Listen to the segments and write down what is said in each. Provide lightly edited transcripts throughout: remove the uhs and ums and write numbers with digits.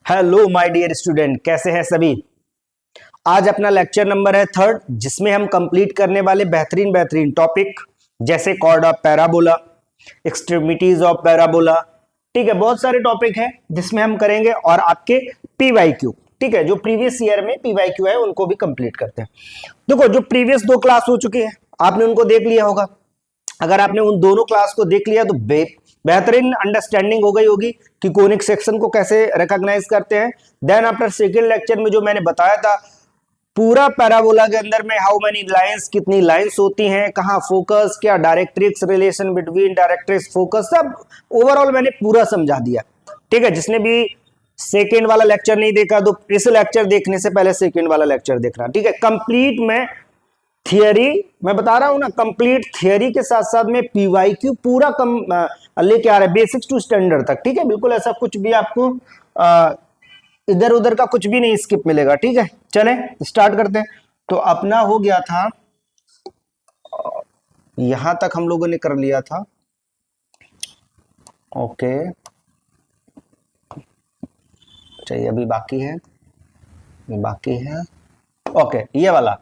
Hello my dear student, कैसे हैं सभी। आज अपना लेक्चर नंबर है 3 जिसमें हम कंप्लीट करने वाले बेहतरीन टॉपिक जैसे chord of parabola, extremities of parabola. ठीक है, बहुत सारे टॉपिक हैं जिसमें हम करेंगे और आपके पीवाईक्यू, ठीक है, जो प्रीवियस ईयर में पीवाईक्यू है उनको भी कंप्लीट करते हैं। देखो, जो प्रीवियस 2 क्लास हो चुकी है आपने उनको देख लिया होगा। अगर आपने उन दोनों क्लास को देख लिया तो बेहतरीन अंडरस्टैंडिंग हो गई होगी कि कोनिक सेक्शन को कैसे रिकॉग्नाइज करते हैं। देन आफ्टर सेकंड लेक्चर में जो मैंने बताया था पूरा पैराबोला के अंदर में हाउ मेनी लाइंस, कितनी लाइंस होती हैं, कहाँ फोकस, क्या directrix, relation between directrix focus, सब ओवरऑल मैंने पूरा समझा दिया। ठीक है, जिसने भी सेकेंड वाला लेक्चर नहीं देखा तो इस लेक्चर देखने से पहले सेकेंड वाला लेक्चर देखना। ठीक है, कंप्लीट में थियरी मैं बता रहा हूं ना, कंप्लीट थियरी के साथ साथ में पीवाईक्यू पूरा लेके आ रहा है बेसिक्स टू स्टैंडर्ड तक। ठीक है, बिल्कुल ऐसा कुछ भी आपको इधर उधर का कुछ भी नहीं स्किप मिलेगा। ठीक है, चलें स्टार्ट करते हैं। तो अपना हो गया था, यहां तक हम लोगों ने कर लिया था। ओके, चाहिए अभी बाकी है, ओके ये वाला।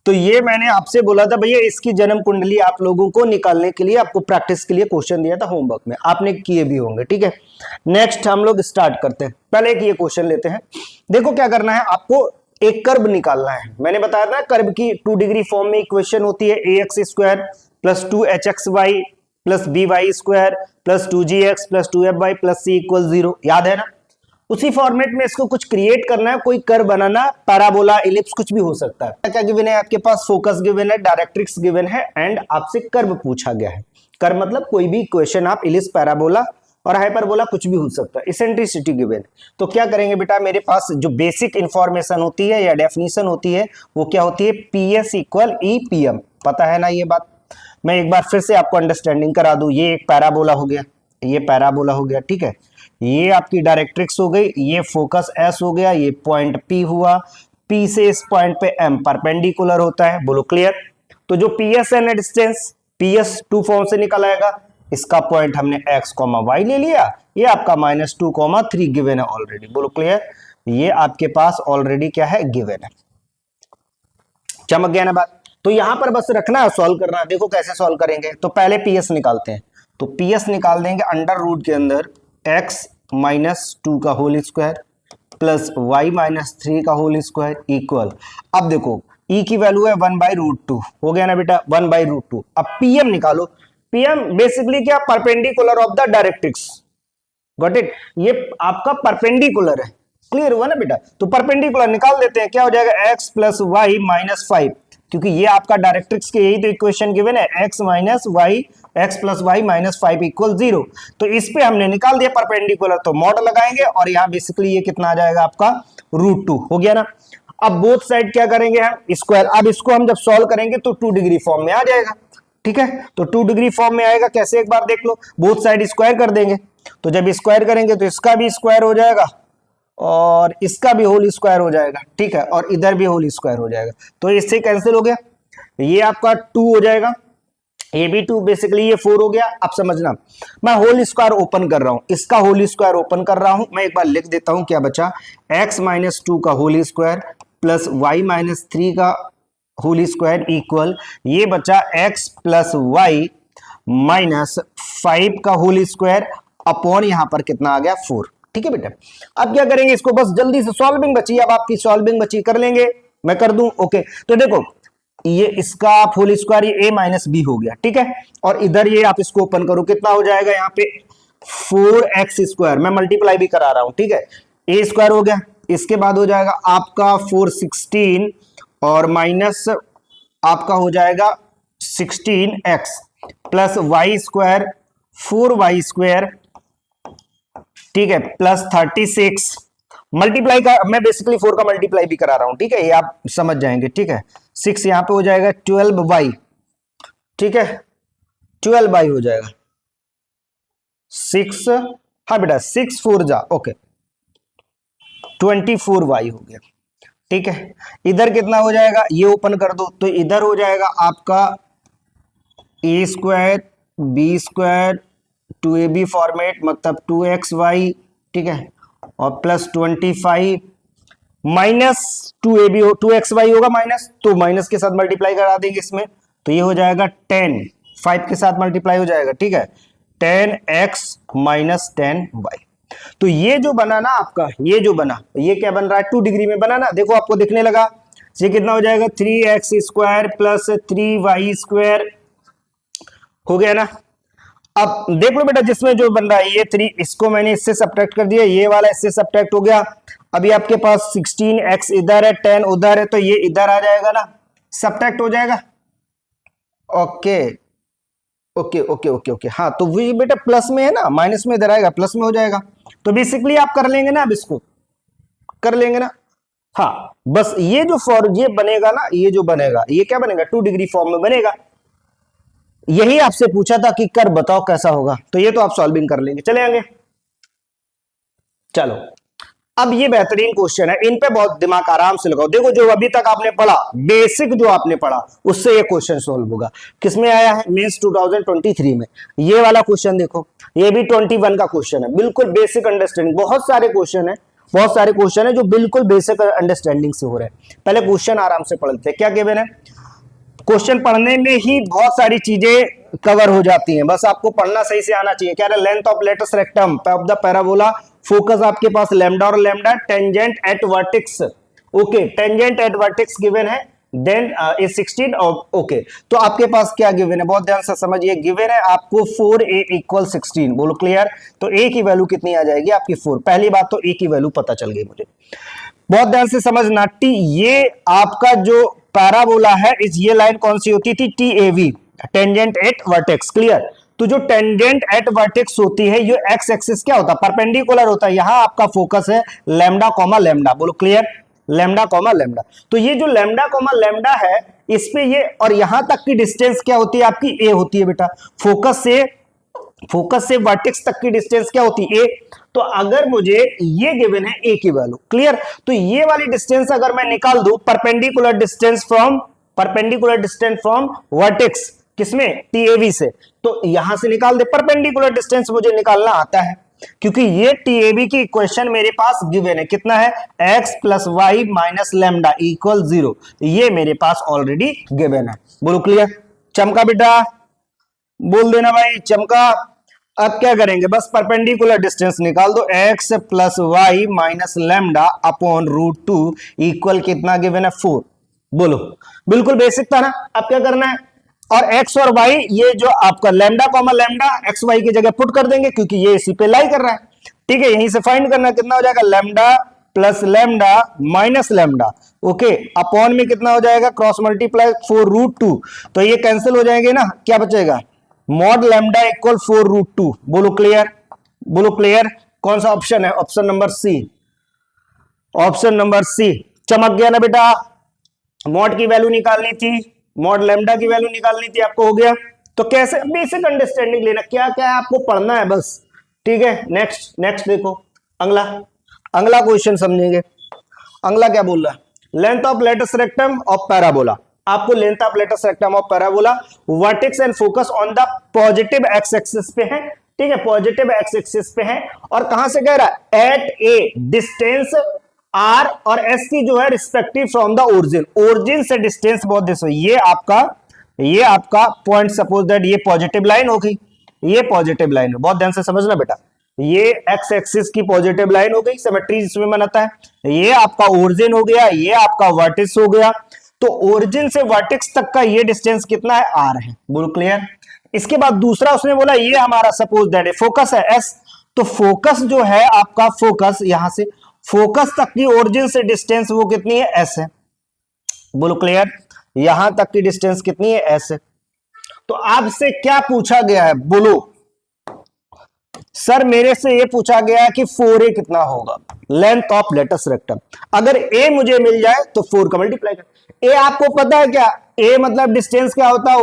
तो ये मैंने आपसे बोला था भैया इसकी जन्म कुंडली आप लोगों को निकालने के लिए, आपको प्रैक्टिस के लिए क्वेश्चन दिया था होमवर्क में, आपने किए भी होंगे। ठीक है, नेक्स्ट हम लोग स्टार्ट करते हैं। पहले एक ये क्वेश्चन लेते हैं। देखो क्या करना है, आपको एक कर्व निकालना है। मैंने बताया था कर्व की 2 डिग्री फॉर्म में इक्वेशन होती है ax² plus 2hxy plus by² plus 2gx plus 2fy plus c equal 0। याद है ना, उसी फॉर्मेट में इसको कुछ क्रिएट करना है, कोई कर्व बनाना, पैराबोला, इलिप्स, कुछ भी हो सकता है। क्या गिवन है आपके पास, फोकस गिवन है, डायरेक्ट्रिक्स गिवन है एंड आपसे कर्व पूछा गया है। कर्व मतलब कोई भी इक्वेशन आप इलिप्स, पैराबोला और हाइपरबोला कुछ भी हो सकता है, इसेंट्रिसिटी गिवन है। तो क्या करेंगे बेटा, मेरे पास जो बेसिक इंफॉर्मेशन होती है या डेफिनेशन होती है वो क्या होती है, PS इक्वल EPM। पता है ना ये बात, मैं एक बार फिर से आपको अंडरस्टैंडिंग करा दूं। ये एक पैराबोला हो गया, ये पैराबोला हो गया। ठीक है, ये आपकी डायरेक्ट्रिक्स हो गई, ये फोकस S हो गया, ये पॉइंट P हुआ, P से इस पॉइंट पे M परपेंडिकुलर होता है। बोलो क्लियर। तो जो PS है ना डिस्टेंस, PS 2 फॉर्म से निकल आएगा। इसका पॉइंट हमने x, y ले लिया, ये आपका -2, 3 गिवन है ऑलरेडी। बोलो क्लियर, ये आपके पास ऑलरेडी क्या है, गिवन है। चमक गया ना बात। तो यहां पर बस रखना है, सॉल्व करना है। देखो कैसे सॉल्व करेंगे, तो पहले PS निकालते हैं। तो PS निकाल देंगे अंडर रूट के अंदर x -2 का होल स्क्वायर प्लस y -3 का होल स्क्वायर इक्वल। अब देखो e की वैल्यू है 1/√2, हो गया ना बेटा, 1/√2। अब PM निकालो। PM बेसिकली क्या, perpendicular of the directrix. Got it, ये आपका परपेंडिकुलर है। क्लियर हुआ ना बेटा। तो परपेंडिकुलर निकाल देते हैं, क्या हो जाएगा, x प्लस y -5, क्योंकि ये आपका डायरेक्ट्रिक्स की यही तो इक्वेशन गिवन है, x प्लस y -5 इक्वल 0। तो इस पे हमने निकाल दिया परपेंडिकुलर, तो मॉड लगाएंगे और यहाँ बेसिकली ये कितना आ जाएगा आपका √2 हो गया ना। अब बोथ साइड क्या करेंगे हम, स्क्वायर। अब इसको हम जब सॉल्व करेंगे तो 2 डिग्री फॉर्म में आ जाएगा। ठीक है, तो 2 डिग्री फॉर्म में आएगा कैसे, एक बार देख लो। बोथ साइड स्क्वायर कर देंगे, तो जब स्क्वायर करेंगे तो इसका भी स्क्वायर हो जाएगा और इसका भी होल स्क्वायर हो जाएगा। ठीक है, और इधर भी होल स्क्वायर हो जाएगा, तो इससे कैंसिल हो गया। ये आपका 2 हो जाएगा, ये भी 2, बेसिकली ये 4 हो गया। अब समझना, मैं होल स्क्वायर ओपन कर रहा हूं, इसका होल स्क्वायर ओपन कर रहा हूं। मैं एक बार लिख देता हूं क्या बचा, x -2 का होल स्क्वायर प्लस y -3 का होल स्क्वायर इक्वल, ये बचा x प्लस y -5 का होल स्क्वायर अपॉन यहां पर कितना आ गया, 4। ठीक है बेटा, अब क्या करेंगे, इसको बस जल्दी से सॉल्विंग बची, अब आपकी सॉल्विंग बची, कर लेंगे, मैं कर दूं। ओके, तो देखो ये इसका होल स्क्वायर, ये a माइनस b हो गया। ठीक है, और इधर ये आप इसको ओपन करो, कितना हो जाएगा यहाँ पे 4x², मैं मल्टीप्लाई भी करा रहा हूं। ठीक है, a स्क्वायर हो गया, इसके बाद हो जाएगा आपका 416 और माइनस आपका हो जाएगा 16x प्लस y² 4y², ठीक है, प्लस 36 मल्टीप्लाई का, मैं बेसिकली 4 का मल्टीप्लाई भी करा रहा हूं। ठीक है, ये आप समझ जाएंगे। ठीक है, 6 यहां पे हो जाएगा 12y। ठीक है, 12y हो जाएगा 6, हाँ बेटा 6 4 जा, ओके 24y हो गया। ठीक है, इधर कितना हो जाएगा, ये ओपन कर दो, तो इधर हो जाएगा आपका a² b² 2ab फॉर्मेट मतलब 2xy। ठीक है, और प्लस 25 माइनस 2ab 2xy होगा माइनस, तो माइनस के साथ मल्टीप्लाई करा देंगे इसमें, तो ये हो जाएगा 10, 5 के साथ मल्टीप्लाई हो जाएगा, ठीक है, 10x माइनस 10y। तो ये जो बना ना आपका, ये जो बना, ये क्या बन रहा है, 2 डिग्री में बना ना, देखो आपको दिखने लगा, ये कितना हो जाएगा 3x square plus 3y square हो गया ना। अब देख लो बेटा, जिसमें जो बन रहा है ये 3, इसको मैंने इससे सब्ट्रैक्ट कर दिया, ये वाला इससे सब्ट्रैक्ट हो गया। अभी आपके पास 16x इधर है, 10 उधर है, तो ये इधर आ जाएगा ना, सब्ट्रैक्ट हो जाएगा। Okay okay okay okay okay, हाँ तो वो बेटा प्लस में है ना, माइनस में इधर आएगा, प्लस में हो जाएगा। तो बेसिकली आप कर लेंगे ना, अब इसको कर लेंगे ना, हाँ बस ये जो ये बनेगा ना, ये जो बनेगा ये क्या बनेगा, 2 डिग्री फॉर्म में बनेगा। यही आपसे पूछा था कि कर बताओ कैसा होगा, तो ये तो आप सॉल्विंग कर लेंगे। चले आगे, चलो अब ये बेहतरीन क्वेश्चन है, इन पे बहुत दिमाग आराम से लगाओ। देखो जो अभी तक आपने पढ़ा, बेसिक जो आपने पढ़ा, उससे ये क्वेश्चन सॉल्व होगा। किसमें आया है, मींस 2023 में। ये वाला क्वेश्चन देखो, ये भी 21 का क्वेश्चन है, बिल्कुल बेसिक अंडरस्टैंडिंग। बहुत सारे क्वेश्चन है, बहुत सारे क्वेश्चन है जो बिल्कुल बेसिक अंडरस्टैंडिंग से हो रहे हैं। पहले क्वेश्चन आराम से पढ़ लेते हैं। क्या गिवन है, क्वेश्चन पढ़ने में ही बहुत सारी चीजें कवर हो जाती हैं, बस आपको पढ़ना सही से आना चाहिए। क्या है, length of latus rectum of the parabola, focus आपके पास लैम्डा और lambda, tangent at vertex, okay tangent at vertex given है, देन इज 16। ओके तो आपके पास क्या गिवन है, बहुत ध्यान से समझिए। गिवन है आपको 4a इक्वल 16, बोलो क्लियर। तो a की वैल्यू कितनी आ जाएगी आपकी 4। पहली बात तो a की वैल्यू पता चल गई मुझे, बहुत ध्यान से समझना। टी, ये आपका जो पैराबोला है, इस ये लाइन कौन सी होती थी, TAV, tangent at vertex, clear. तो जो टेंजेंट एट वर्टेक्स होती है, ये एक्स एक्सिस क्या होता है, परपेंडिकुलर होता है। यहां आपका फोकस है लैम्डा कॉमा लैम्डा, बोलो क्लियर, लैम्डा कॉमा लैम्डा। तो ये जो लैम्डा कॉमा लैम्डा है, इस पे ये और यहां तक की डिस्टेंस क्या होती है आपकी, ए होती है बेटा। फोकस से वर्टेक्स तक की डिस्टेंस क्या होती है, ए। तो अगर मुझे ये गिवन है ए की वैल्यू, क्लियर, तो ये वाली डिस्टेंस अगर मैं निकाल दूं, परपेंडिकुलर डिस्टेंस फ्रॉम वर्टेक्स, किसमें, टीएवी से, तो यहां से निकाल दे। परपेंडिकुलर डिस्टेंस मुझे निकालना आता है, क्योंकि ये टीएबी की इक्वेशन मेरे पास गिवन है, कितना है, x plus y minus lambda equal 0, ये मेरे पास ऑलरेडी गिवन है। बोलो क्लियर, चमका बेटा, बोल देना भाई चमका। अब क्या करेंगे, बस परपेंडिकुलर डिस्टेंस निकाल दो, x plus y minus lambda upon √2 equal कितना गिवन है, 4। बोलो, बिल्कुल बेसिक था ना। अब क्या करना है, और x और y, ये जो आपका lambda comma lambda x y की जगह पुट कर देंगे, क्योंकि ये इसी पे लाई कर रहा है, ठीक है। यहीं से फाइंड करना है, कितना हो जाएगा, lambda plus lambda minus lambda, okay, upon में कितना हो जाएगा, क्रॉस मल्टीप्लाई 4√2, तो ये कैंसिल हो जाएंगे ना, क्या बचेगा, मॉड लैम्डा इक्वल 4√2। बोलो क्लियर, बोलो क्लियर। कौन सा ऑप्शन है, option number C, option number C. चमक गया ना बेटा, मॉड की वैल्यू निकालनी थी, मॉड लैम्डा की वैल्यू निकालनी थी, आपको हो गया। तो कैसे, बेसिक अंडरस्टैंडिंग लेना, क्या क्या है आपको पढ़ना है बस, ठीक है। नेक्स्ट देखो, अगला क्वेश्चन समझेंगे। अगला क्या बोल रहा है, length of latus rectum of parabola. आपको length of latus rectum of parabola, vertex and focus on the positive x axis पे है, ठीक है, पॉजिटिव एक्स एक्सिस पे है। और कहां से कह रहा है, एट ए डिस्टेंस आर और एस की जो है respective from the origin, origin से डिस्टेंस बहुत दिस, ये आपका पॉइंट, सपोज दैट ये पॉजिटिव लाइन होगी, ये पॉजिटिव लाइन है, बहुत ध्यान से समझना बेटा, ये एक्स एक्सिस की पॉजिटिव लाइन हो गई, सिमेट्री जिसमें बनाता है, ये आपका ओरिजिन हो गया, ये आपका वर्टेक्स हो गया। तो ओरिजिन से वर्टेक्स तक का ये डिस्टेंस कितना है, आर है, बोलो क्लियर। इसके बाद दूसरा उसने बोला, ये हमारा सपोज दैट है फोकस है एस, तो फोकस जो है आपका, फोकस यहां से फोकस तक की ओरिजिन से डिस्टेंस वो कितनी है, एस है, बोलो क्लियर। यहां तक की डिस्टेंस कितनी है, एस है। तो आपसे क्या पूछा गया है, बोलो सर, मेरे से ये पूछा गया है कि 4a कितना होगा, लेंथ ऑफ लेटस रेक्टम। अगर a मुझे मिल जाए तो 4 का मल्टीप्लाई कर। a आपको पता है क्या, a मतलब डिस्टेंस क्या होता है,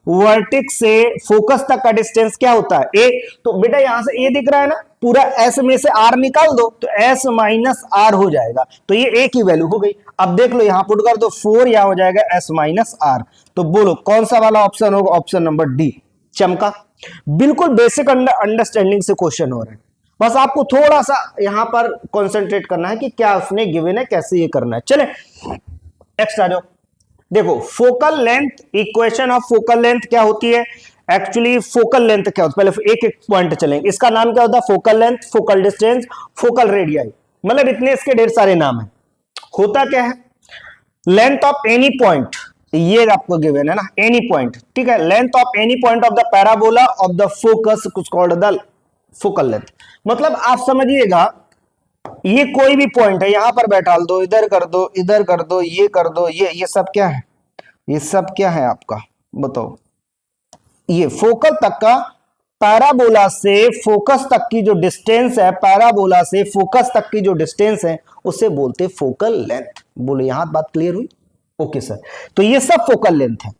वर्टेक्स से फोकस तक का डिस्टेंस क्या होता है, a। तो बेटा यहां से a दिख रहा है ना, पूरा s में से r निकाल दो, तो s माइनस r हो जाएगा, तो ये a की वैल्यू हो गई। अब देख लो, यहां पुट कर दो 4, यहां हो जाएगा s माइनस r। तो बोलो कौन सा वाला ऑप्शन होगा, ऑप्शन नंबर डी, चमका। बिल्कुल बेसिक अंडरस्टैंडिंग से क्वेश्चन हो रहे हैं। बस आपको थोड़ा सा यहां पर कंसंट्रेट करना है कि क्या उसने गिवन है, कैसे ये करना है। चले नेक्स्ट आ जाओ। देखो focal length, equation of focal length क्या होती है एक्चुअली, फोकल लेंथ क्या होता है, पहले एक एक पॉइंट चलेंगे। इसका नाम क्या होता है, focal length, focal distance, focal radii, मतलब इतने इसके ढेर सारे नाम है। होता क्या है, लेंथ ऑफ एनी पॉइंट, ये आपको गिवन है ना, एनी पॉइंट, ठीक है, length of any point of the parabola of the focus कुछ कॉल्ड द फोकल लेंथ। मतलब आप समझिएगा ये कोई भी पॉइंट है, यहां पर बैठा दो, इधर कर दो, इधर कर दो, ये कर दो, ये सब क्या है, ये सब क्या है आपका बताओ, ये फोकल तक का, पैराबोला से फोकस तक की जो डिस्टेंस है, पैराबोला से फोकस तक की जो डिस्टेंस है उसे बोलते फोकल लेंथ। बोलो यहां बात क्लियर हुई? ओके सर, तो ये सब फोकल लेंथ है।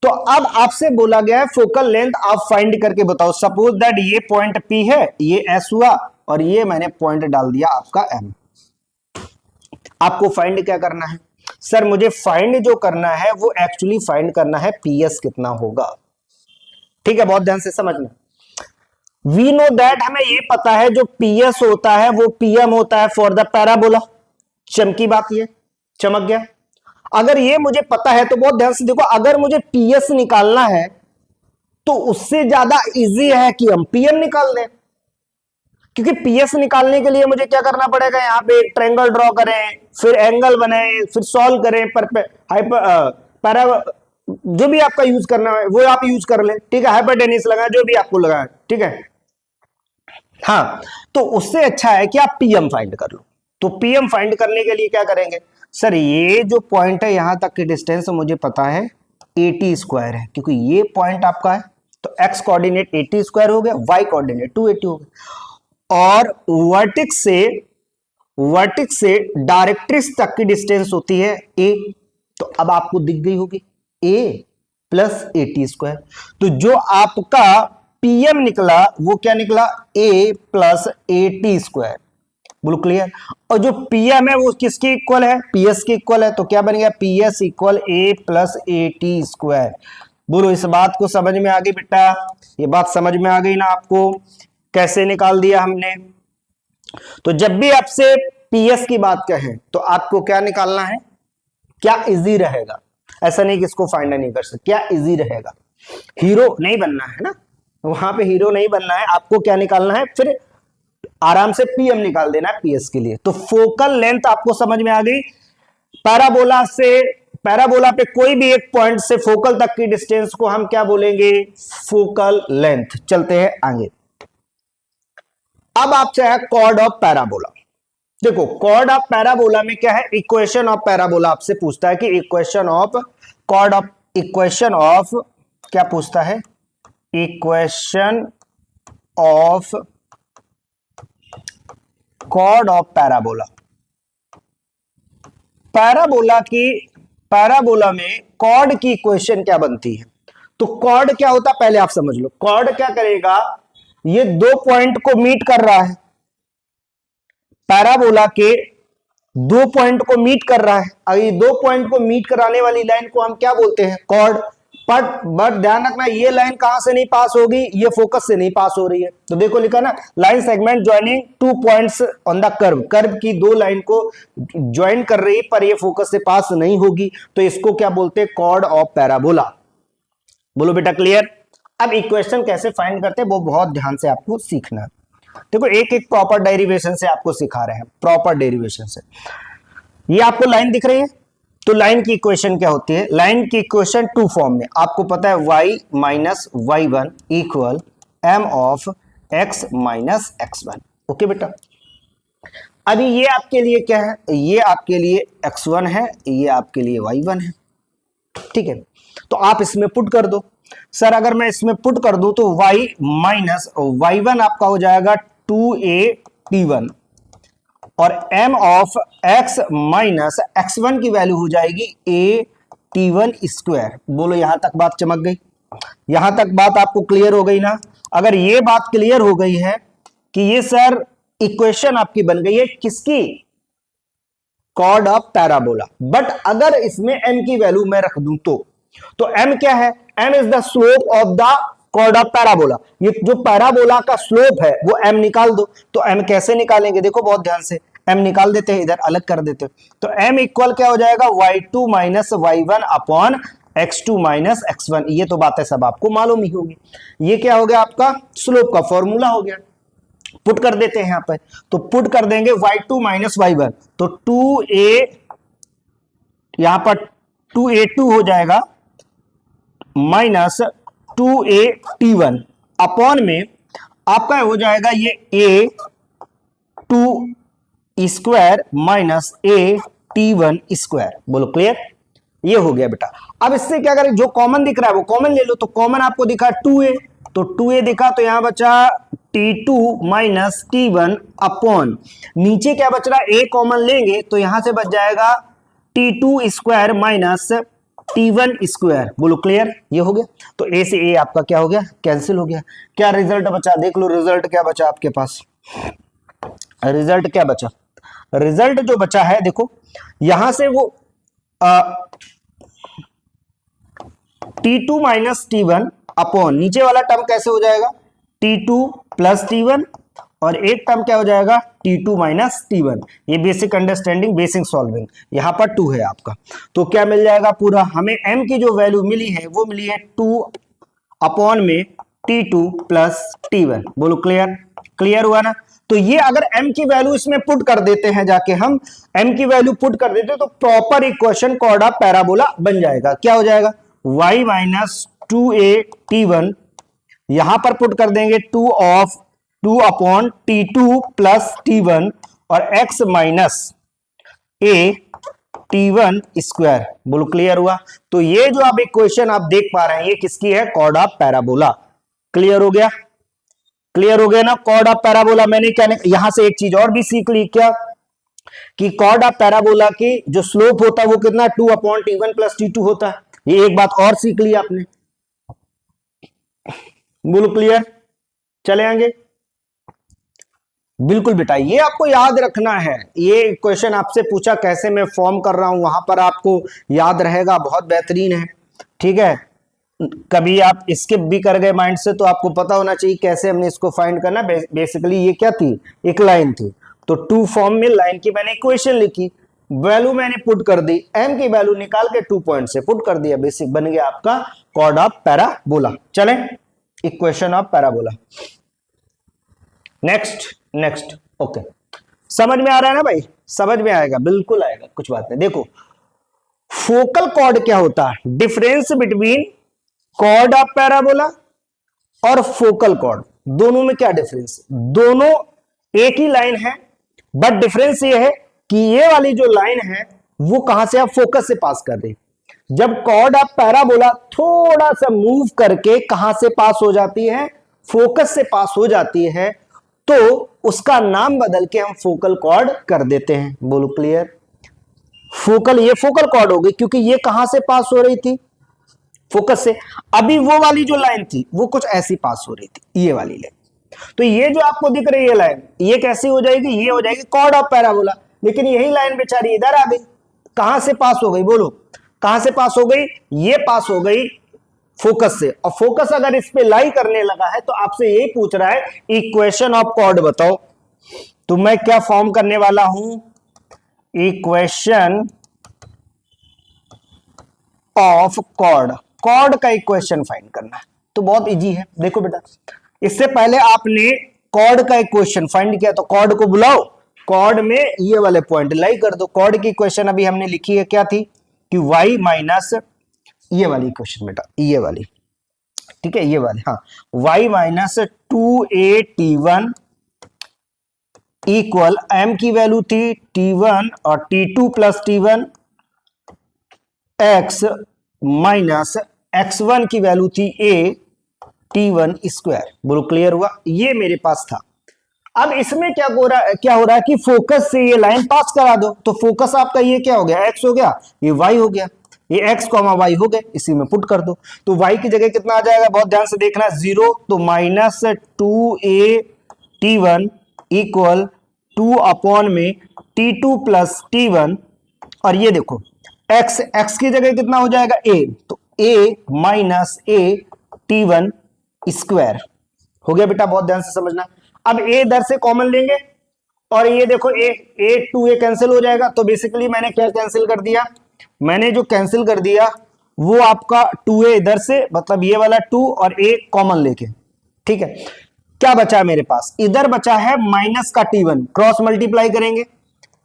तो अब आपसे बोला गया है फोकल लेंथ आप फाइंड करके बताओ। सपोज दैट ये पॉइंट P है, ये S हुआ, और ये मैंने पॉइंट डाल दिया आपका M। आपको फाइंड क्या करना है सर? मुझे फाइंड जो करना है वो एक्चुअली फाइंड करना है PS कितना होगा। ठीक है, बहुत ध्यान से समझना। वी नो दैट, हमें ये पता है जो PS होता है वो PM होता है फॉर द पैराबोला। चमकी बात, ये चमक गया। अगर ये मुझे पता है तो बहुत ध्यान से देखो, अगर मुझे PS निकालना है तो उससे ज्यादा इजी है कि हम PM निकाल दें, क्योंकि PS निकालने के लिए मुझे क्या करना पड़ेगा, यहां पे एक ट्रायंगल ड्रॉ करें, फिर एंगल बनाएं, फिर सॉल्व करें, पैरा जो भी आपका यूज करना है वो आप यूज कर लें, ठीक है, हाइपोटेन्यूस लगाएं, जो भी आपको लगाए, ठीक है। हाँ, तो उससे अच्छा है कि आप PM फाइंड कर लो। तो PM फाइंड करने के लिए क्या करेंगे सर, ये जो पॉइंट है यहां तक की डिस्टेंस मुझे पता है 80 स्क्वायर है, क्योंकि ये पॉइंट आपका है, तो x कोऑर्डिनेट 80 स्क्वायर हो गया, y कोऑर्डिनेट 280 हो गया, और वर्टिक्स से डायरेक्ट्रिक्स तक की डिस्टेंस होती है a। तो अब आपको दिख गई होगी a प्लस 80 स्क्वायर, तो जो आपका PM निकला वो क्या निकला, a प्लस 80 स्क्वायर। बोलो क्लियर? और जो PM है वो किसके इक्वल है, PS के इक्वल है, तो क्या बन गया, PS equal a plus 80 square. बोलो इस बात को समझ में आ गई बेटा? ये बात समझ में आ गई ना आपको, कैसे निकाल दिया हमने? तो जब भी आपसे PS की बात कहें तो आपको क्या निकालना है, क्या इजी रहेगा, ऐसा नहीं कि इसको फाइंड नहीं कर सकते, क्या इजी रहेगा। हीरो नहीं बनना है ना, वहां पे हीरो नहीं बनना है, आपको क्या निकालना है, फिर आराम से PM निकाल देना है PS के लिए। तो फोकल लेंथ आपको समझ में आ गई, पैराबोला पे कोई भी एक पॉइंट से फोकल तक की डिस्टेंस को हम क्या बोलेंगे, फोकल लेंथ। चलते हैं आगे। अब आपसे है कॉर्ड ऑफ पैराबोला। देखो कॉर्ड ऑफ पैराबोला में क्या है, इक्वेशन ऑफ पैराबोला आपसे पूछता है कि इक्वेशन ऑफ क्या पूछता है, equation of chord of parabola. Parabola में कॉर्ड की इक्वेशन क्या बनती है? तो कॉर्ड क्या होता है पहले आप समझ लो। कॉर्ड क्या करेगा, ये दो पॉइंट को मीट कर रहा है, पैराबोला के दो पॉइंट को मीट कर रहा है। अगर ये दो पॉइंट को मीट कराने वाली लाइन को हम क्या बोलते हैं, कॉर्ड। बट ध्यान रखना ये लाइन कहां से नहीं पास होगी, ये फोकस से नहीं पास हो रही है। तो देखो लिखा ना, line segment joining two points on the curve, curve की दो लाइन को ज्वाइन कर रही है पर ये फोकस से पास नहीं होगी, तो इसको क्या बोलते हैं, कॉर्ड ऑफ पैराबोला। बोलो बेटा क्लियर? अब इक्वेशन कैसे फाइंड करते हैं वो बहुत ध्यान से आपको सीखना है। देखो एक एक प्रॉपर डेरिवेशन से आपको सिखा रहे हैं, प्रॉपर डेरिवेशन से। ये आपको लाइन दिख रही है, तो लाइन की इक्वेशन क्या होती है, लाइन की इक्वेशन टू फॉर्म में आपको पता है, y minus y1 equal m of x minus x1। Okay बेटा, अभी ये आपके लिए क्या है, ये आपके लिए x1 है, ये आपके लिए y1 है, ठीक है। तो आप इसमें पुट कर दो। सर अगर मैं इसमें पुट कर दूं तो y माइनस y1 आपका हो जाएगा 2a/t1 और m of x minus x1 की वैल्यू हो जाएगी a/t1 स्क्वायर। बोलो यहां तक बात चमक गई? यहां तक बात आपको क्लियर हो गई ना? अगर ये बात क्लियर हो गई है कि ये सर इक्वेशन आपकी बन गई है किसकी, कॉर्ड ऑफ पैराबोला। बट अगर इसमें m की वैल्यू मैं रख दूं तो m क्या है, m is the slope of the chord of parabola. ये जो पैराबोला का स्लोप है वो m निकाल दो। तो m कैसे निकालेंगे, देखो बहुत ध्यान से, m निकाल देते हैं, इधर अलग कर देते हैं। तो m इक्वल क्या हो जाएगा, y2 minus y1 upon x2 minus x1। ये तो बातें सब आपको मालूम ही होगी। ये क्या हो गया, आपका स्लोप का फॉर्मूला हो गया। पुट कर देते हैं यहां पर, तो पुट कर देंगे y2 माइनस y1, तो 2a, यहां पर 2a2 हो जाएगा माइनस 2a t1 अपॉन में आपका हो जाएगा ये a2 square minus a t1 square. बोलो क्लियर, ये हो गया बेटा। अब इससे क्या करें, जो कॉमन दिख रहा है वो कॉमन ले लो। तो कॉमन आपको दिखा 2a, तो 2a दिखा, तो यहां बचा t2 माइनस t1 अपॉन, नीचे क्या बच रहा है, a कॉमन लेंगे तो यहां से बच जाएगा t2 square minus t1 square. बोलो क्लियर, ये हो गया। तो a से a आपका क्या हो गया, कैंसिल हो गया। क्या रिजल्ट बचा, देख लो रिजल्ट क्या बचा आपके पास। रिजल्ट क्या बचा, रिजल्ट जो बचा है देखो, यहां से वो t2 माइनस t1 अपॉन, नीचे वाला टर्म कैसे हो जाएगा, t2 प्लस t1, और एक टर्म क्या हो जाएगा, t2 माइनस t1। ये बेसिक अंडरस्टैंडिंग, बेसिक सॉल्विंग, यहां पर 2 है आपका। तो क्या मिल जाएगा पूरा, हमें m की जो वैल्यू मिली है वो मिली है 2 अपॉन में t2 प्लस t1। बोलो क्लियर, क्लियर हुआ ना। तो ये अगर m की वैल्यू इसमें पुट कर देते हैं, जाके हम m की वैल्यू पुट कर देते हैं तो proper equation chord of parabola बन जाएगा। क्या हो जाएगा, y माइनस 2a t1, यहां पर पुट कर देंगे 2 अपॉन t2 प्लस t1 और x minus a t1 square. बोलो क्लियर हुआ। तो ये जो आप इक्वेशन आप देख पा रहे हैं ये किसकी है, कॉर्ड ऑफ पैराबोला। क्लियर हो गया, क्लियर हो गया ना। कॉर्ड ऑफ पैराबोला मैंने क्या, यहां से एक चीज और भी सीख ली, क्या कि कॉर्ड ऑफ पैराबोला की जो स्लोप होता है वो कितना, 2 अपॉन t1 प्लस t2 होता है। ये एक बात और सीख ली आपने। बोलो क्लियर, चले आएंगे। बिल्कुल बेटा, ये आपको याद रखना है। ये क्वेश्चन आपसे पूछा कैसे मैं फॉर्म कर रहा हूं, वहां पर आपको याद रहेगा, बहुत बेहतरीन है। ठीक है, कभी आप स्किप भी कर गए माइंड से तो आपको पता होना चाहिए कैसे हमने इसको फाइंड करना। बेसिकली ये क्या थी, एक लाइन थी, तो 2 फॉर्म में लाइन की मैंने इक्वेशन लिखी, वैल्यू मैंने पुट कर दी, m की वैल्यू निकाल के 2 पॉइंट से पुट कर दिया, बेसिक बन गया आपका कॉर्ड ऑफ पैराबोला। चले, equation of parabola. Next okay, समझ में आ रहा है ना भाई, समझ में आएगा, बिल्कुल आएगा, कुछ बात नहीं। देखो फोकल कॉर्ड क्या होता है, difference between chord of parabola और फोकल कॉर्ड, दोनों में क्या डिफरेंस, दोनों एक ही लाइन है, बट डिफरेंस ये है कि ये वाली जो लाइन है वो कहां से, आप फोकस से पास कर रहे, जब कॉर्ड ऑफ पैराबोला थोड़ा सा मूव करके कहां से पास हो जाती है, फोकस से पास हो जाती है, तो उसका नाम बदल के हम फोकल कॉर्ड कर देते हैं। बोलो क्लियर, फोकल, ये फोकल कॉर्ड हो गई क्योंकि ये कहां से पास हो रही थी, फोकस से। अभी वो वाली जो लाइन थी वो कुछ ऐसी पास हो रही थी, ये वाली लाइन। तो ये जो आपको दिख रही है लाइन, ये कैसी हो जाएगी, ये हो जाएगी कॉर्ड ऑफ पैराबोला। लेकिन यही लाइन बेचारी इधर आ गई, कहां से पास हो गई, बोलो कहां से पास हो गई, ये पास हो गई फोकस से। और फोकस अगर इस पे लाई करने लगा है तो आपसे यही पूछ रहा है इक्वेशन ऑफ कॉर्ड बताओ। तो मैं क्या फॉर्म करने वाला हूं, इक्वेशन ऑफ कॉर्ड, कॉर्ड का इक्वेशन फाइंड करना है। तो बहुत इजी है, देखो बेटा, इससे पहले आपने कॉर्ड का इक्वेशन फाइंड किया, तो कॉर्ड को बुलाओ, कॉर्ड में ये वाले पॉइंट लाई कर दो। कॉर्ड की इक्वेशन अभी हमने लिखी है, क्या थी कि y माइनस, ये वाली इक्वेशन बेटा, ये वाली, ठीक है, ये वाली, हाँ, y minus 2a t1 equal, m की वैल्यू थी t1 और t2 plus t1, x minus x1 की वैल्यू थी a t1 स्क्वायर। बोलो क्लियर हुआ, ये मेरे पास था। अब इसमें क्या हो रहा है कि फोकस से ये लाइन पास करा दो, तो फोकस आपका ये क्या हो गया, x हो गया, ये y हो गया, ये x कॉमा y हो गए, इसी में पुट कर दो। तो y की जगह कितना आ जाएगा, बहुत ध्यान से देखना, 0, तो minus 2a t1 equal 2 upon में t2 प्लस t1, और ये देखो x की जगह कितना हो जाएगा a, तो a minus a t1 square. हो गया बेटा, बहुत ध्यान से समझना। अब ए इधर से कॉमन लेंगे और ये देखो ए टू ए कैंसिल हो जाएगा। तो बेसिकली मैंने क्या कैंसिल कर दिया, मैंने जो कैंसिल कर दिया वो आपका 2a इधर से, मतलब ये वाला 2 और a कॉमन लेके, ठीक है। क्या बचा मेरे पास, इधर बचा है माइनस का t1, क्रॉस मल्टीप्लाई करेंगे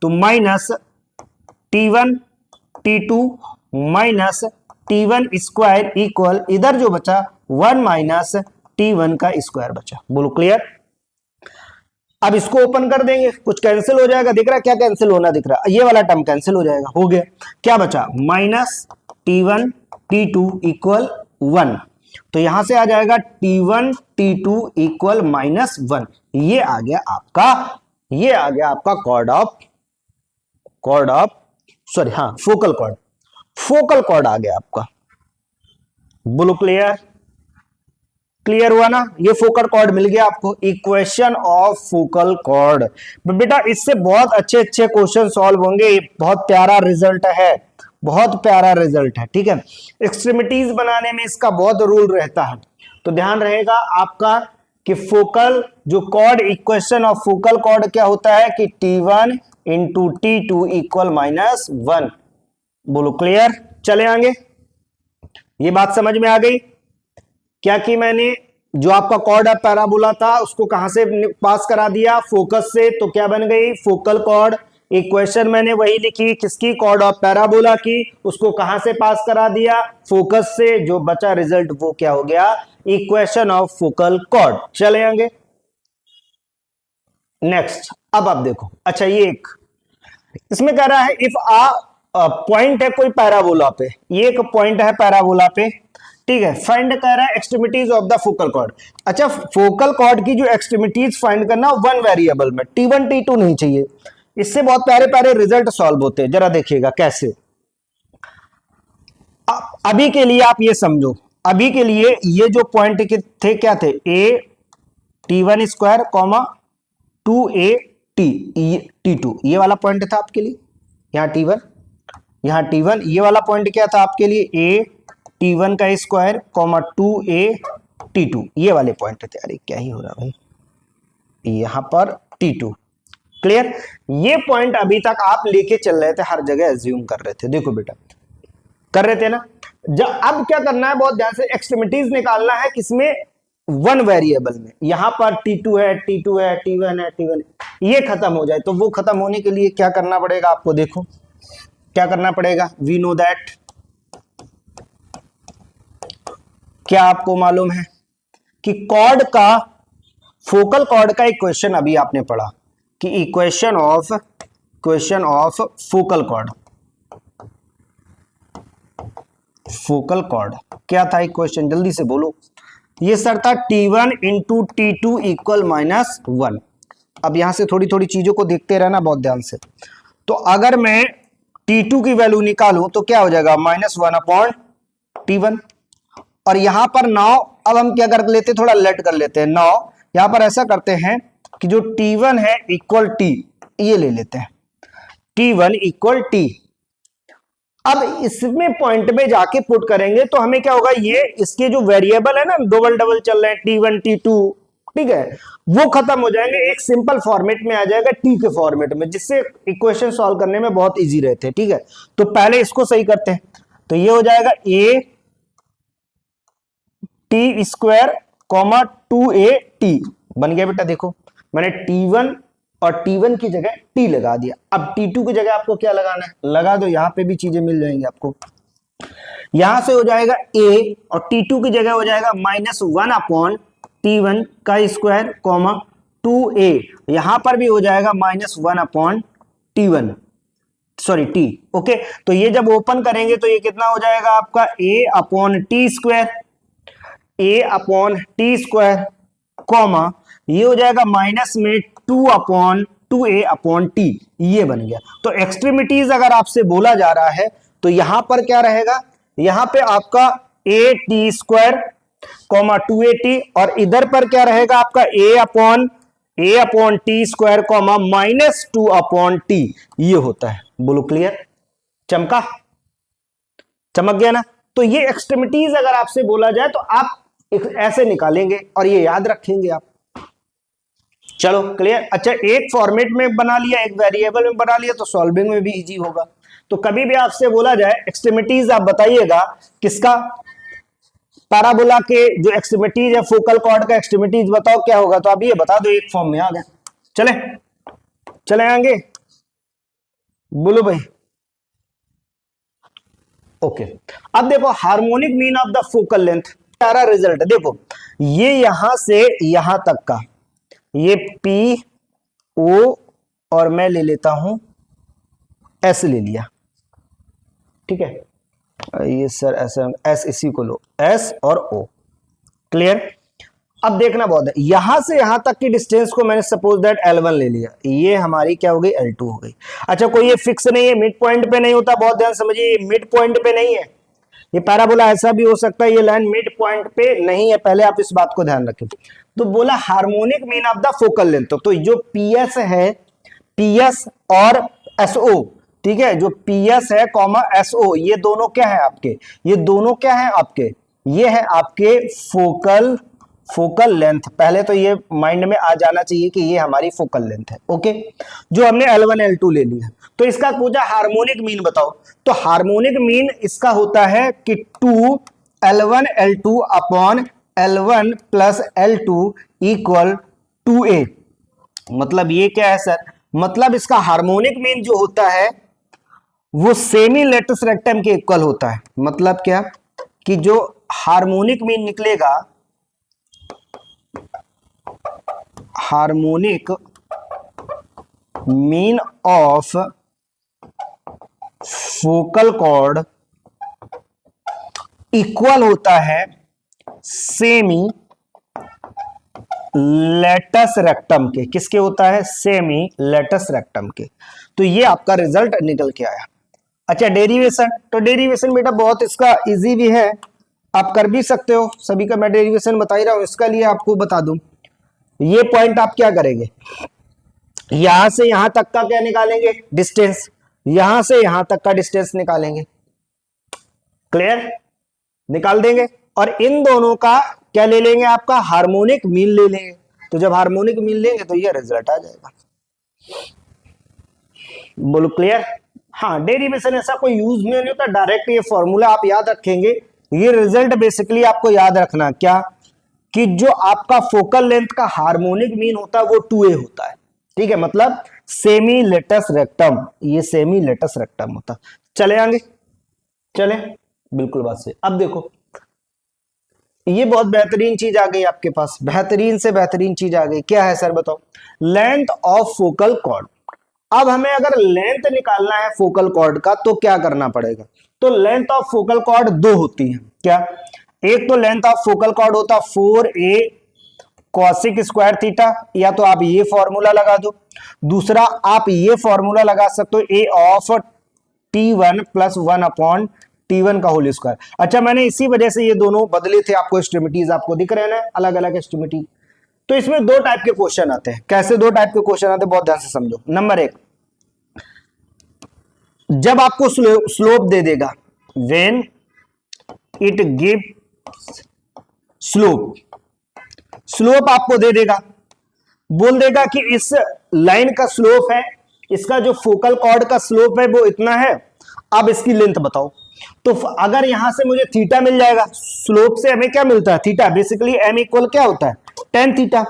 तो minus t1 t2 minus t1 square equal, इधर जो बचा 1 माइनस t1 का स्क्वायर बचा। बोलो क्लियर। अब इसको ओपन कर देंगे, कुछ कैंसिल हो जाएगा, दिख रहा है क्या कैंसिल होना दिख रहा है, ये वाला टर्म कैंसिल हो जाएगा। हो गया, क्या बचा माइनस t1 t2 इक्वल 1। तो यहां से आ जाएगा t1 t2 इक्वल -1। ये आ गया आपका फोकल कॉर्ड आ गया आपका। बोलो क्लियर हुआ ना। ये फोकल कॉर्ड मिल गया आपको, इक्वेशन ऑफ फोकल कॉर्ड। बेटा इससे बहुत अच्छे अच्छे क्वेश्चन सॉल्व होंगे, बहुत प्यारा रिजल्ट है, ठीक है। एक्सट्रीमिटीज बनाने में इसका बहुत रूल रहता है, तो ध्यान रहेगा आपका कि फोकल जो chord, equation of focal chord क्या होता है कि t1 इंटू t2 इक्वल -1। बोलो क्लियर। चले आगे, ये बात समझ में आ गई क्या कि मैंने जो आपका कॉर्ड ऑफ पैराबोला था उसको कहां से पास करा दिया, फोकस से, तो क्या बन गई फोकल कॉर्ड। इक्वेशन मैंने वही लिखी किसकी, कॉर्ड ऑफ पैराबोला की, उसको कहां से पास करा दिया, फोकस से, जो बचा रिजल्ट वो क्या हो गया, इक्वेशन ऑफ फोकल कॉर्ड। चले आगे नेक्स्ट। अब आप देखो, अच्छा ये एक इसमें कह रहा है इफ पॉइंट है कोई पैराबोला पे, ये एक पॉइंट है पैराबोला पे, ठीक है। फाइंड कह रहा है extremities of the focal cord. अच्छा, फोकल कॉर्ड की जो एक्सट्रीमिटीज फाइंड करना वन वेरिएबल में, t1 t2 नहीं चाहिए। इससे बहुत प्यारे प्यारे रिजल्ट सॉल्व होते हैं, जरा देखिएगा कैसे। अभी के लिए आप ये समझो, अभी के लिए ये जो पॉइंट थे क्या थे, a t1 square comma 2a t2, ये वाला पॉइंट था आपके लिए। यहाँ t1 ये वाला पॉइंट क्या था आपके लिए, a t1 का स्क्वायर कॉमा 2a t2, ये वाले पॉइंट थे। अरे क्या ही हो रहा भाई, यहां पर t2। क्लियर। ये पॉइंट अभी तक आप लेके चल रहे थे, हर जगह एज्यूम कर रहे थे, देखो बेटा कर रहे थे ना। जब अब क्या करना है, बहुत ध्यान से, एक्सट्रीमिटीज निकालना है किसमें, वन वेरिएबल में। यहां पर t2 है t1 है, ये खत्म हो जाए। तो वो खत्म होने के लिए क्या करना पड़ेगा आपको, देखो क्या करना पड़ेगा। वी नो दैट, क्या आपको मालूम है कि कॉर्ड का, फोकल कॉर्ड का इक्वेशन अभी आपने पढ़ा कि इक्वेशन ऑफ फोकल कॉर्ड क्या था इक्वेशन, जल्दी से बोलो। ये सर था t1 इंटू t2 इक्वल -1। अब यहां से थोड़ी थोड़ी चीजों को देखते रहना बहुत ध्यान से। तो अगर मैं t2 की वैल्यू निकालूं तो क्या हो जाएगा, -1/t1। और यहां पर नाउ अब हम क्या कर लेते हैं, थोड़ा लेट कर लेते हैं। नाउ यहां पर ऐसा करते हैं कि जो t1 है इक्वल t, ये ले लेते हैं, t1 इक्वल t। अब इसमें पॉइंट में जाके पुट करेंगे तो हमें क्या होगा, ये इसके जो वेरिएबल है ना, डबल चल रहे हैं t1 t2, ठीक है, वो खत्म हो जाएंगे, एक सिंपल फॉर्मेट में आ जाएगा t के फॉर्मेट में, जिससे इक्वेशन सॉल्व करने में बहुत इजी रहते हैं, ठीक है। तो पहले इसको सही करते हैं, तो ये हो जाएगा a t square comma 2a t बन गया बेटा। देखो मैंने t1 और t1 की जगह t लगा दिया। अब t2 की जगह आपको क्या लगाना है, लगा दो, यहां पे भी चीजें मिल जाएंगी आपको। यहां से हो जाएगा a और t2 की जगह हो जाएगा -1/t1 का स्क्वायर कॉमा 2a, यहां पर भी हो जाएगा -1/t1, सॉरी t। ओके, तो ये जब ओपन करेंगे तो ये कितना हो जाएगा आपका a/t स्क्वायर कॉमा ये हो जाएगा माइनस में 2/2a/t, ये बन गया। तो एक्सट्रीमिटीज अगर आपसे बोला जा रहा है तो यहां पर क्या रहेगा, यहां पे आपका a/t स्क्वायर कॉमा 2a/t, और इधर पर क्या रहेगा आपका a/t स्क्वायर कॉमा -2/t, ये होता है। बोलो क्लियर, चमक गया ना। तो ये एक्सट्रीमिटीज अगर आपसे बोला जाए तो आप ऐसे निकालेंगे और ये याद रखेंगे आप। चलो क्लियर। अच्छा, एक फॉर्मेट में बना लिया, एक वेरिएबल में बना लिया, तो सॉल्विंग में भी इजी होगा। तो कभी भी आपसे बोला जाए एक्सट्रीमिटीज, आप बताइएगा किसका, पैराबोला के जो एक्सट्रीमिटीज है, फोकल कॉर्ड का एक्सट्रीमिटीज बताओ क्या होगा, तो आप ये बता दो, एक फॉर्म में आ गया। चले चले आएंगे, बोलो भाई। ओके, अब देखो harmonic mean of the focal length, सारा रिजल्ट देखो, ये यहां से यहां तक का, ये पी ओ और मैं ले लेता हूं एस ले लिया, ठीक है, ये सर ऐसा एस, इसी को लो एस और ओ, क्लियर। अब देखना बहुत है, यहां से यहां तक की डिस्टेंस को मैंने सपोज दैट L1 ले लिया, ये हमारी क्या हो गई L2 हो गई। अच्छा, कोई ये फिक्स नहीं है, मिड पॉइंट पे नहीं होता, बहुत ध्यान समझिए, ये मिड पॉइंट पे नहीं है, ये पैराबोला ऐसा भी हो सकता है, ये लाइन मिड पॉइंट पे नहीं है, पहले आप इस बात को ध्यान रखें। तो बोला harmonic mean of the focal length, तो जो पीएस है, पीएस और एसओ, ठीक है, जो पीएस है कॉमा एसओ, ये दोनों क्या है आपके, ये दोनों क्या है आपके, ये है आपके फोकल लेंथ। पहले तो ये माइंड में आ जाना चाहिए कि ये हमारी फोकल लेंथ है, ओके, जो हमने L1 L2 ले लिया। तो इसका पूछा हार्मोनिक मीन बताओ, तो हार्मोनिक मीन इसका होता है कि 2 L1 L2 upon L1 plus L2 equal 2a। मतलब ये क्या है सर, मतलब इसका हार्मोनिक मीन जो होता है वो सेमी लेटस रेक्टम के इक्वल होता है। मतलब क्या कि जो हार्मोनिक मीन निकलेगा, harmonic mean of focal cord equal होता है सेमी लेटस रेक्टम के। किसके होता है, सेमी लेटस रेक्टम के। तो ये आपका रिजल्ट निकल के आया। अच्छा, डेरिवेशन, तो डेरिवेशन बेटा बहुत इसका इजी भी है, आप कर भी सकते हो, सभी का मैं डेरिवेशन बता ही रहा हूं, इसका लिए आपको बता दूं, ये पॉइंट आप क्या करेंगे, यहां से यहां तक का क्या निकालेंगे, डिस्टेंस, यहां से यहां तक का डिस्टेंस निकालेंगे, क्लियर, निकाल देंगे, और इन दोनों का क्या ले लेंगे, आपका हार्मोनिक मीन ले लेंगे। तो जब हार्मोनिक मीन लेंगे तो ये रिजल्ट आ जाएगा। बोलो क्लियर। हाँ, डेरिवेशन ऐसा कोई यूज में नहीं होता, डायरेक्ट ये फॉर्मूला आप याद रखेंगे। ये रिजल्ट बेसिकली आपको याद रखना क्या, कि जो आपका फोकल लेंथ का हार्मोनिक मीन होता है वो 2a होता है, ठीक है, मतलब सेमी लेटस रेक्टम, ये सेमी लेटस रेक्टम होता। चले आगे, चले, बिल्कुल बात से। अब देखो, ये बहुत बेहतरीन चीज आ गई आपके पास, बेहतरीन से बेहतरीन चीज आ गई, क्या है सर बताओ, लेंथ ऑफ फोकल कॉर्ड। अब हमें अगर लेंथ निकालना है फोकल कॉर्ड का तो क्या करना पड़ेगा, तो लेंथ ऑफ फोकल कॉर्ड दो होती है, क्या, एक तो लेंथ ऑफ फोकल कॉर्ड होता 4a कॉसिक स्क्वायर थीटा, या तो आप ये फॉर्मूला लगा दो, दूसरा आप ये फॉर्मूला लगा सकते हो a of t1 plus 1 upon t1 का होल स्क्वायर। अच्छा, मैंने इसी वजह से ये दोनों बदले थे, आपको एक्सट्रीमिटीज आपको दिख रहे हैं अलग अलग एक्सट्रीमिटी। तो इसमें दो टाइप के क्वेश्चन आते हैं। कैसे दो टाइप के क्वेश्चन आते हैं, बहुत ध्यान से समझो। नंबर एक, जब आपको स्लोप दे देगा, when it give slope, slope आपको दे देगा, बोल देगा कि इस लाइन का स्लोप है, इसका जो फोकल कॉर्ड का स्लोप है वो इतना है, अब इसकी लेंथ बताओ। तो अगर यहां से मुझे थीटा मिल जाएगा, स्लोप से हमें क्या मिलता है, थीटा, बेसिकली एम इक्वल क्या होता है, टेन थीटा,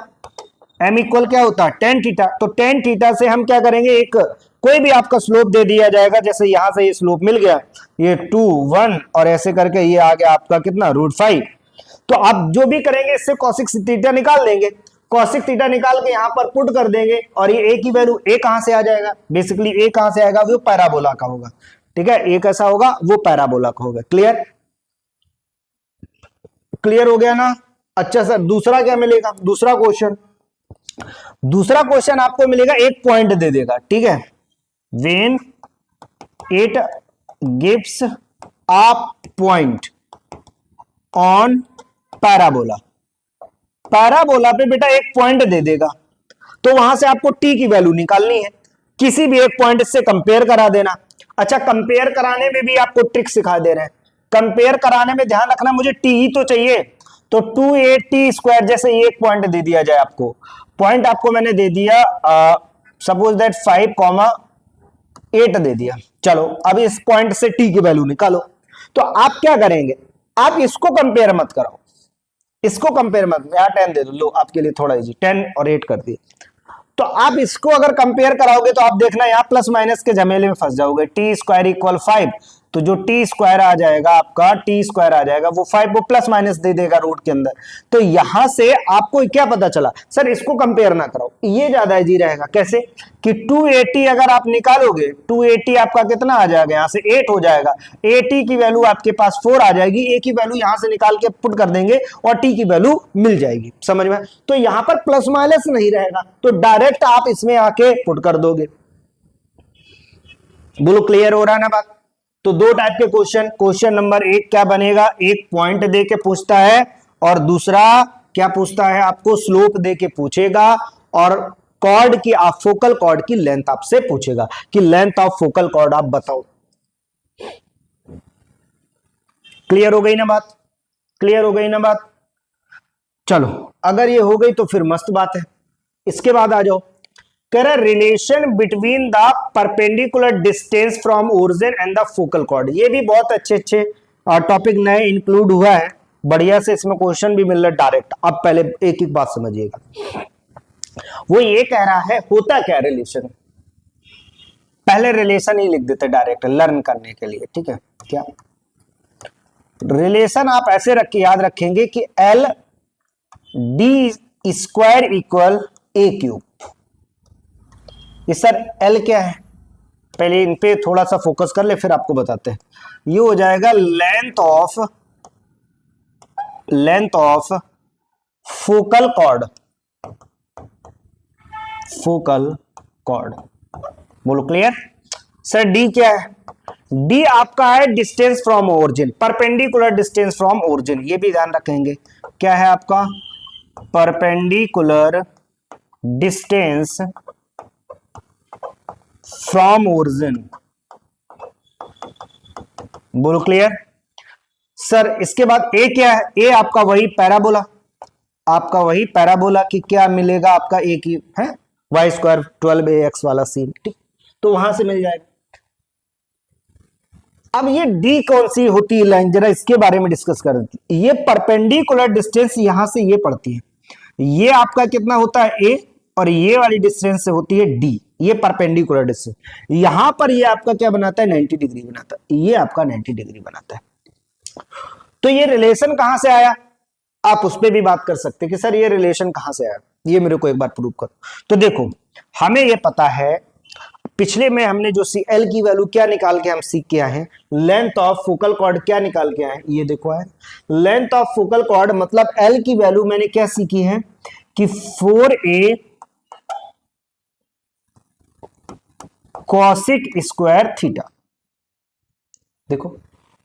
एम इक्वल क्या होता है, टेन थीटा। तो टेन थीटा से हम क्या करेंगे, एक कोई भी आपका स्लोप दे दिया जाएगा, जैसे यहां से ये स्लोप मिल गया, ये 2 1 और ऐसे करके ये आ गया आपका कितना, √5। तो आप जो भी करेंगे इससे कॉसिक थीटा निकाल लेंगे, कॉसिक थीटा निकाल के यहां पर पुट कर देंगे, और ये ए की वैल्यू ए कहां से आ जाएगा, बेसिकली ए कहां से आएगा, वो पैराबोला का होगा, ठीक है, ए कैसा होगा, वो पैराबोला का होगा। क्लियर, क्लियर हो गया ना। अच्छा सर, दूसरा क्या मिलेगा, दूसरा क्वेश्चन, दूसरा क्वेश्चन आपको मिलेगा, एक पॉइंट दे देगा, ठीक है, when it gives a point on parabola, parabola पे बेटा एक पॉइंट दे देगा, तो वहां से आपको टी की वैल्यू निकालनी है, किसी भी एक पॉइंट से कंपेयर करा देना। अच्छा, कंपेयर कराने में भी आपको ट्रिक सिखा दे रहे हैं, कंपेयर कराने में ध्यान रखना मुझे टी ही तो चाहिए, तो 280 स्क्वायर, जैसे ये एक पॉइंट दे दिया जाए आपको, पॉइंट आपको मैंने दे दिया सपोज दैट 5,8 दे दिया। चलो अब इस पॉइंट से टी की वैल्यू निकालो। तो आप क्या करेंगे, आप इसको कंपेयर मत करो, इसको कंपेयर मत, यहां 10 दे दो, लो आपके लिए थोड़ा इजी, 10 और 8 कर दिए। तो आप इसको अगर कंपेयर कराओगे तो आप देखना यहां प्लस माइनस के झमेले में फंस जाओगे। टी स्क्वायर इक्वल 5, तो जो टी स्क्वायर आ जाएगा आपका, टी स्क्वायर आ जाएगा वो 5 को प्लस माइनस दे देगा रूट के अंदर। तो यहां से आपको क्या पता चला, सर इसको कंपेयर ना करो, ये ज्यादा इजी रहेगा। कैसे कि 280 अगर आप निकालोगे, 280 आपका कितना आ जाएगा, यहां से 8 हो जाएगा, 80 की वैल्यू आपके पास 4 आ जाएगी, ए की वैल्यू यहां से निकाल के पुट कर देंगे और टी की वैल्यू मिल जाएगी। समझ में? तो यहां पर प्लस माइनस नहीं रहेगा, तो डायरेक्ट आप इसमें आके पुट कर दोगे। बोलो क्लियर हो रहा है ना बात? तो दो टाइप के क्वेश्चन, क्वेश्चन नंबर 1 क्या बनेगा, एक पॉइंट दे के पूछता है और दूसरा क्या पूछता है, आपको स्लोप दे के पूछेगा और कॉर्ड की, आप फोकल कॉर्ड की लेंथ आपसे पूछेगा कि लेंथ ऑफ फोकल कॉर्ड आप बताओ। क्लियर हो गई ना बात? क्लियर हो गई ना बात? चलो अगर ये हो गई तो फिर मस्त बात है। इसके बाद आ जाओ, कह रहा relation between the perpendicular distance from origin and the focal cord. ये भी बहुत अच्छे टॉपिक नए इंक्लूड हुआ है, बढ़िया से इसमें क्वेश्चन भी मिल रहा है डायरेक्ट। अब पहले एक एक बात समझिएगा, वो ये कह रहा है होता क्या रिलेशन, पहले रिलेशन ही लिख देते डायरेक्ट लर्न करने के लिए, ठीक है? क्या रिलेशन आप ऐसे रख के याद रखेंगे कि एल डी स्क्वायर इक्वल ए क्यूब। ये सर एल क्या है, पहले इन पे थोड़ा सा फोकस कर ले फिर आपको बताते हैं। ये हो जाएगा length of focal cord, focal cord. बोलो क्लियर? सर डी क्या है, डी आपका है distance from origin, perpendicular distance from origin, ये भी ध्यान रखेंगे। क्या है आपका, परपेंडिकुलर डिस्टेंस फ्रॉम ओरिजिन। बोलो क्लियर? सर इसके बाद ए क्या है, ए आपका वही पैराबोला, आपका वही पैराबोला की क्या मिलेगा आपका, ए की है वाई स्क्वायर 12ax वाला सीन, ठीक? तो वहां से मिल जाएगा। अब ये डी कौन सी होती है लाइन, जरा इसके बारे में डिस्कस कर देते। ये परपेंडिकुलर डिस्टेंस यहां से ये पड़ती है, ये आपका कितना होता है ए, और ये वाली डिस्टेंस से होती है डी, ये परपेंडिकुलर डिस्टेंस। यहां पर ये आपका क्या बनाता है, 90 डिग्री बनाता है, ये आपका 90 डिग्री बनाता है। तो ये रिलेशन कहां से आया, आप उस पर भी बात कर सकते हैं कि सर ये रिलेशन कहां से आया, ये मेरे को एक बार प्रूव करो। तो देखो हमें ये पता है, पिछले में हमने जो सी एल की वैल्यू क्या निकाल के हम सीख के आए हैं, लेंथ ऑफ फोकल कॉर्ड क्या निकाल के आए, ये देखो है लेंथ ऑफ फोकल कॉर्ड, मतलब एल की वैल्यू मैंने क्या सीखी है कि 4a कॉसिक स्क्वायर थीटा। देखो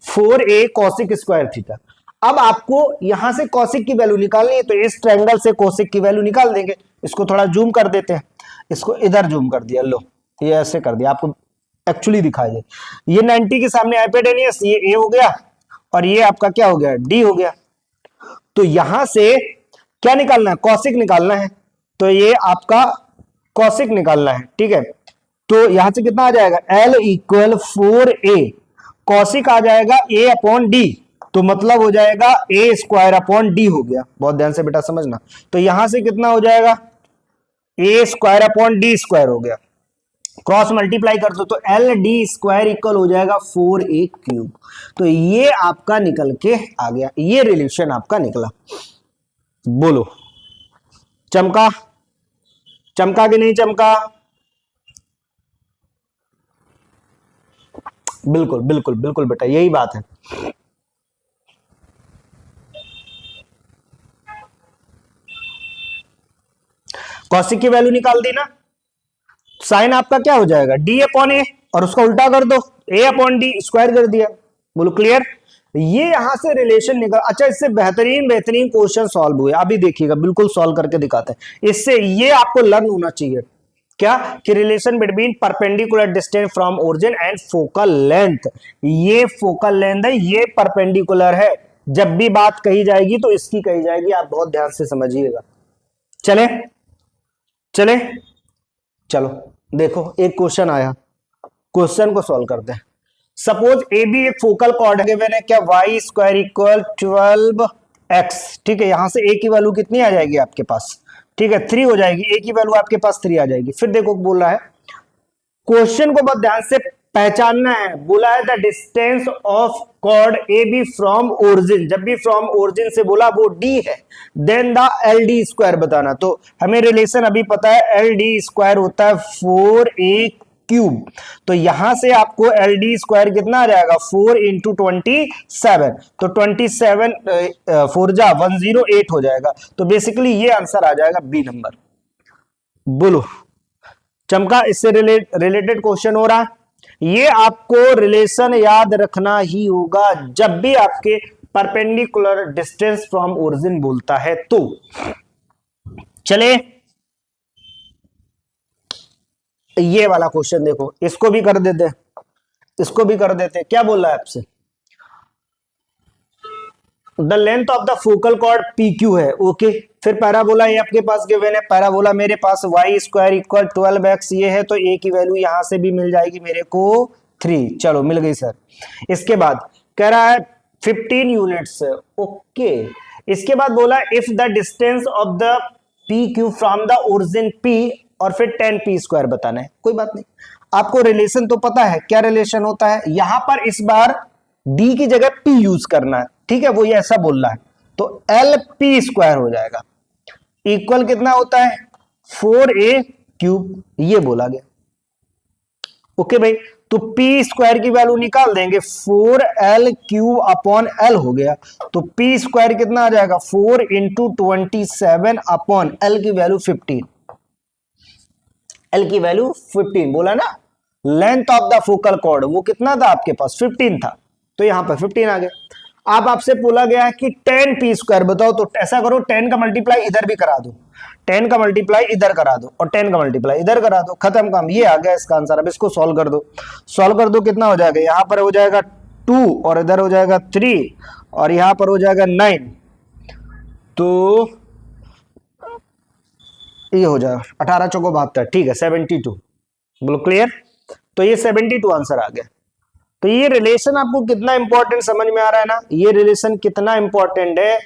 4a कॉसिक स्क्वायर थीटा। अब आपको यहां से कॉसिक की वैल्यू निकालनी है, तो इस ट्रायंगल से कॉसिक की वैल्यू निकाल देंगे। इसको थोड़ा जूम कर देते हैं, इसको इधर जूम कर दिया, लो ये ऐसे कर दिया, आपको एक्चुअली दिखाई दे। ये 90 के सामने हाइपोटेन्यूस, ये ए हो गया और ये आपका क्या हो गया, डी हो गया। तो यहां से क्या निकालना है, कॉसिक निकालना है, तो ये आपका कॉसिक निकालना है, ठीक है? तो यहां से कितना आ जाएगा, L इक्वल 4a, कॉसिक आ जाएगा a अपॉन डी, तो मतलब हो जाएगा a स्क्वायर अपॉन डी हो गया। बहुत ध्यान से बेटा समझना। तो यहां से कितना हो जाएगा, a square upon D square हो गया, क्रॉस मल्टीप्लाई कर दो तो एल डी स्क्वायर इक्वल हो जाएगा 4a क्यूब। तो ये आपका निकल के आ गया, ये रिलेशन आपका निकला। बोलो चमका, चमका कि नहीं चमका? बिल्कुल बिल्कुल बिल्कुल बेटा, यही बात है। कॉसिक की वैल्यू निकाल दी ना, साइन आपका क्या हो जाएगा, डी अपॉन ए, और उसका उल्टा कर दो, ए अपॉन डी स्क्वायर कर दिया। बोलो क्लियर? ये यहां से रिलेशन निकल। अच्छा, इससे बेहतरीन क्वेश्चन सॉल्व हुए, अभी देखिएगा, बिल्कुल सॉल्व करके दिखाते हैं। इससे ये आपको लर्न होना चाहिए क्या, कि relation between perpendicular distance from origin and focal length. ये फोकल लेंथ है, ये परपेंडिकुलर है, जब भी बात कही जाएगी तो इसकी कही जाएगी, आप बहुत ध्यान से समझिएगा। चले चले चलो देखो, एक क्वेश्चन आया, क्वेश्चन को सॉल्व करते हैं। सपोज ए बी एक फोकल कॉर्ड गिवन है, क्या वाई स्क्वायर इक्वल 12x, ठीक है। यहां से ए की वैल्यू कितनी आ जाएगी आपके पास, ठीक है 3 हो जाएगी, ए की वैल्यू आपके पास 3 आ जाएगी। फिर देखो बोल रहा है, क्वेश्चन को बहुत ध्यान से पहचानना है। बोला है the distance of chord A B from origin, जब भी फ्रॉम ओरिजिन से बोला वो डी है, then the L D square बताना। तो हमें रिलेशन अभी पता है, एल डी स्क्वायर होता है 4a क्यूब। तो यहां से आपको एल डी स्क्वायर कितना आ जाएगा, 4 इंटू 27, तो 27 4 जा 108 हो जाएगा। तो बेसिकली ये आंसर आ जाएगा बी नंबर। बोलो चमका, इससे रिलेटेड क्वेश्चन हो रहा है। ये आपको रिलेशन याद रखना ही होगा जब भी आपके परपेंडिकुलर डिस्टेंस फ्रॉम ओरिजिन बोलता है तो। चले ये वाला क्वेश्चन देखो, इसको भी कर देते, इसको भी कर देते। क्या बोल रहा है आपसे, the length of the focal cord P Q है, ओके। फिर पैराबोला ये आपके पास गिवन है, पैराबोला मेरे पास वाई स्क्वायर इक्वल 12x ये है, तो ए की वैल्यू यहां से भी मिल जाएगी मेरे को 3, चलो मिल गई सर। इसके बाद कह रहा है 15 यूनिट्स, ओके। इसके बाद बोला if the distance of the P Q from the origin P, और फिर 10p स्क्वायर बताना है। कोई बात नहीं, आपको रिलेशन तो पता है, क्या रिलेशन होता है। यहां पर इस बार d की जगह p यूज करना है, ठीक है, वो ये ऐसा बोल रहा है। तो lp स्क्वायर हो जाएगा, इक्वल कितना होता है 4a क्यूब, ये बोला गया, ओके भाई। तो p स्क्वायर की वैल्यू निकाल देंगे, 4l क्यूब अपॉन l हो गया। तो p स्क्वायर कितना आ जाएगा, 4 इंटू 27 अपॉन l की वैल्यू 15, l की वैल्यू 15 बोला ना। Length of the focal cord वो कितना था आपके पास, 15 था, तो यहां पर 15 आ गया। अब आपसे बोला गया है कि 10p स्क्वायर बताओ, तो ऐसा करो 10 का मल्टीप्लाई इधर भी करा दो, 10 का मल्टीप्लाई इधर करा दो, और 10 का मल्टीप्लाई इधर करा दो, खत्म काम, ये आ गया इसका आंसर। अब इसको सॉल्व कर दो, सॉल्व कर दो, कितना हो जाएगा, यहां पर हो जाएगा 2 और इधर हो जाएगा 3 और यहां पर हो जाएगा 9, तो ये हो जाएगा 18 चौको 72, ठीक है 72। बोलो क्लियर, तो ये 72 आंसर आ गया। तो ये रिलेशन आपको कितना इंपॉर्टेंट समझ में आ रहा है ना, ये रिलेशन कितना इंपॉर्टेंट है,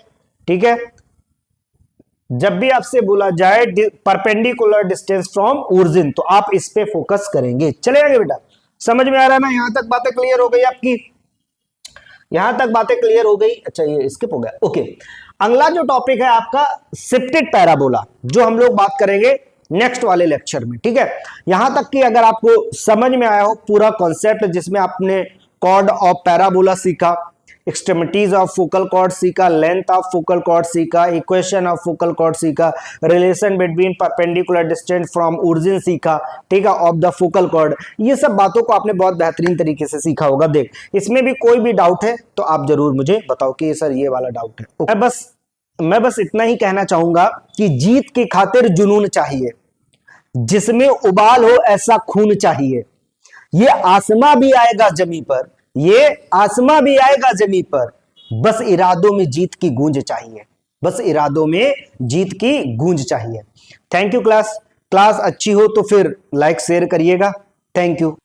ठीक है। जब भी आपसे बोला जाए परपेंडिकुलर डिस्टेंस फ्रॉम ओरिजिन, तो आप इस पे फोकस करेंगे। चले आगे बेटा, समझ में आ रहा है ना, यहां तक बातें क्लियर हो गई आपकी, यहां तक बातें क्लियर हो गई। अच्छा ये स्किप हो गया, ओके। अगला जो टॉपिक है आपका शिफ्टेड पैराबोला, जो हम लोग बात करेंगे नेक्स्ट वाले लेक्चर में, ठीक है। यहां तक कि अगर आपको समझ में आया हो पूरा कॉन्सेप्ट, जिसमें आपने कॉर्ड ऑफ पैराबोला सीखा, एक्सट्रीमिटीज ऑफ फोकल कॉर्ड सीखा, लेंथ ऑफ फोकल कॉर्ड सीखा, इक्वेशन ऑफ फोकल कॉर्ड सीखा, relation between perpendicular distance from origin सीखा, ठीक है, ऑफ द फोकल कॉर्ड। ये सब बातों को आपने बहुत बेहतरीन तरीके से सीखा होगा। देख, इसमें भी कोई भी डाउट है तो आप जरूर मुझे बताओ कि सर ये वाला डाउट है। मैं बस इतना ही कहना चाहूंगा कि जीत की खातिर जुनून चाहिए, जिसमें उबाल हो ऐसा खून चाहिए। ये आसमां भी आएगा जमी पर, ये आसमां भी आएगा जमी पर, बस इरादों में जीत की गूंज चाहिए, बस इरादों में जीत की गूंज चाहिए। थैंक यू क्लास अच्छी हो तो फिर लाइक शेयर करिएगा। Thank you.